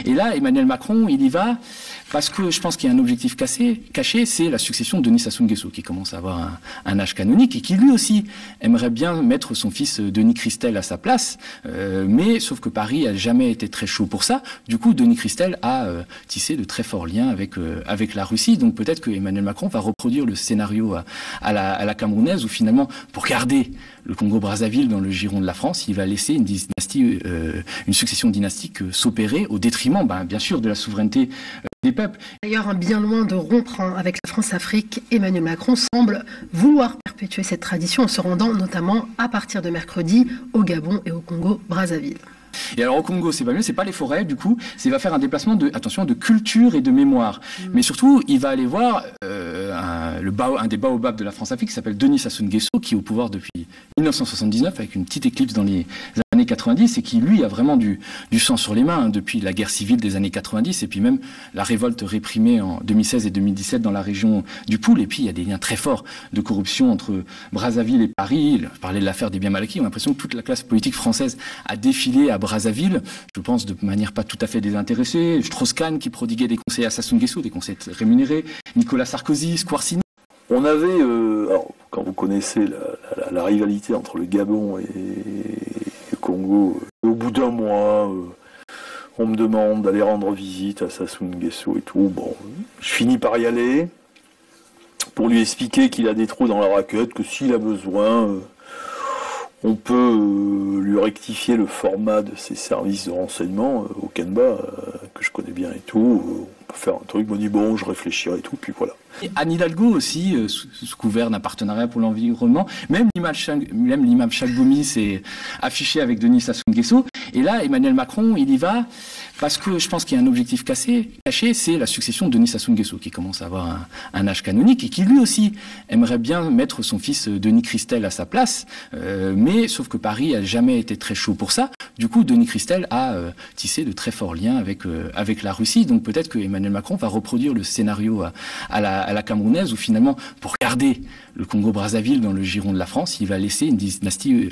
Et là, Emmanuel Macron, il y va parce que je pense qu'il y a un objectif caché, c'est la succession de Denis Sassou Nguesso, qui commence à avoir un âge canonique et qui lui aussi aimerait bien mettre son fils Denis Christel à sa place. Mais sauf que Paris n'a jamais été très chaud pour ça. Du coup, Denis Christel a tissé de très forts liens avec la Russie. Donc peut-être que Emmanuel Macron va reproduire le scénario à la camerounaise, où finalement, pour garder le Congo-Brazzaville dans le giron de la France, il va laisser une dynastie, une succession dynastique s'opérer au détriment, bien sûr, de la souveraineté des peuples. D'ailleurs, bien loin de rompre avec la France-Afrique, Emmanuel Macron semble vouloir perpétuer cette tradition en se rendant notamment à partir de mercredi au Gabon et au Congo-Brazzaville. Et alors au Congo, c'est pas mieux, c'est pas les forêts, du coup, il va faire un déplacement de culture et de mémoire. Mais surtout, il va aller voir un des baobabs de la France-Afrique qui s'appelle Denis Sassou Nguesso, qui est au pouvoir depuis 1979, avec une petite éclipse dans les années 90, et qui, lui, a vraiment du sang sur les mains, depuis la guerre civile des années 90, et puis même la révolte réprimée en 2016 et 2017 dans la région du Poul. Et puis, il y a des liens très forts de corruption entre Brazzaville et Paris. Je parlais de l'affaire des biens mal acquis. On a l'impression que toute la classe politique française a défilé à Brazzaville, je pense de manière pas tout à fait désintéressée. Strauss-Kahn qui prodiguait des conseils à Sassou Nguesso, des conseils rémunérés, Nicolas Sarkozy, Squarcini. On avait, alors, quand vous connaissez la rivalité entre le Gabon et le Congo, au bout d'un mois, on me demande d'aller rendre visite à Sassou Nguesso et tout. Bon, je finis par y aller pour lui expliquer qu'il a des trous dans la raquette, que s'il a besoin, on peut lui rectifier le format de ses services de renseignement au Kenba, que je connais bien et tout. On peut faire un truc, il m'a dit bon, je réfléchirai et tout, puis voilà. Et Anne Hidalgo aussi, sous couvert d'un partenariat pour l'environnement, même l'imam Chagboumi s'est affiché avec Denis Sassou Nguesso. Et là, Emmanuel Macron, il y va parce que je pense qu'il y a un objectif caché, c'est la succession de Denis Sassou Nguesso, qui commence à avoir un âge canonique et qui lui aussi aimerait bien mettre son fils Denis Christel à sa place. Mais sauf que Paris n'a jamais été très chaud pour ça. Du coup, Denis Christel a tissé de très forts liens avec la Russie. Donc peut-être que Emmanuel Macron va reproduire le scénario à la camerounaise, où finalement, pour garder le Congo-Brazzaville dans le giron de la France, il va laisser une dynastie,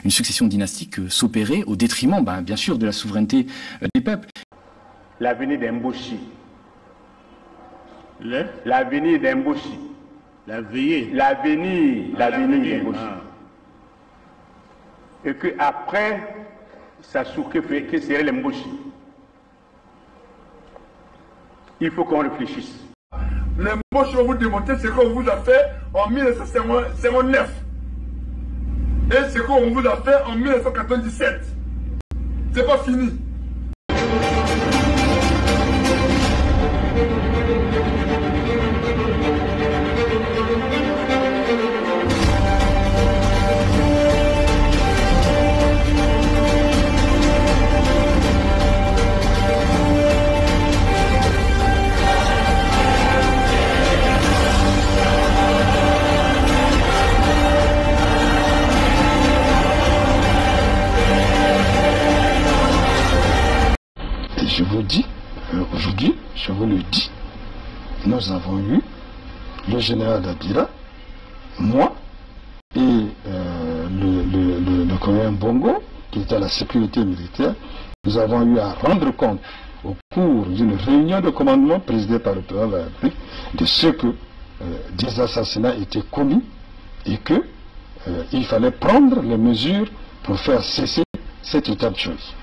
une succession dynastique s'opérer au détriment, bien sûr, de la souveraineté des peuples. L'avenir d'Mboshi. L'avenir d'Mboshi. L'avenir d'Mboshi. Et que après, Sassou, que serait l'Mboshi? Il faut qu'on réfléchisse. L'Mboshi va vous démontrer ce qu'on vous a fait en 1959 et ce qu'on vous a fait en 1997. C'est pas fini. Je vous dis, aujourd'hui, je vous le dis, nous avons eu le général Abira, moi et le colonel Bongo, qui était à la sécurité militaire. Nous avons eu à rendre compte au cours d'une réunion de commandement présidée par le président de la République de ce que des assassinats étaient commis et que il fallait prendre les mesures pour faire cesser cet état de choses.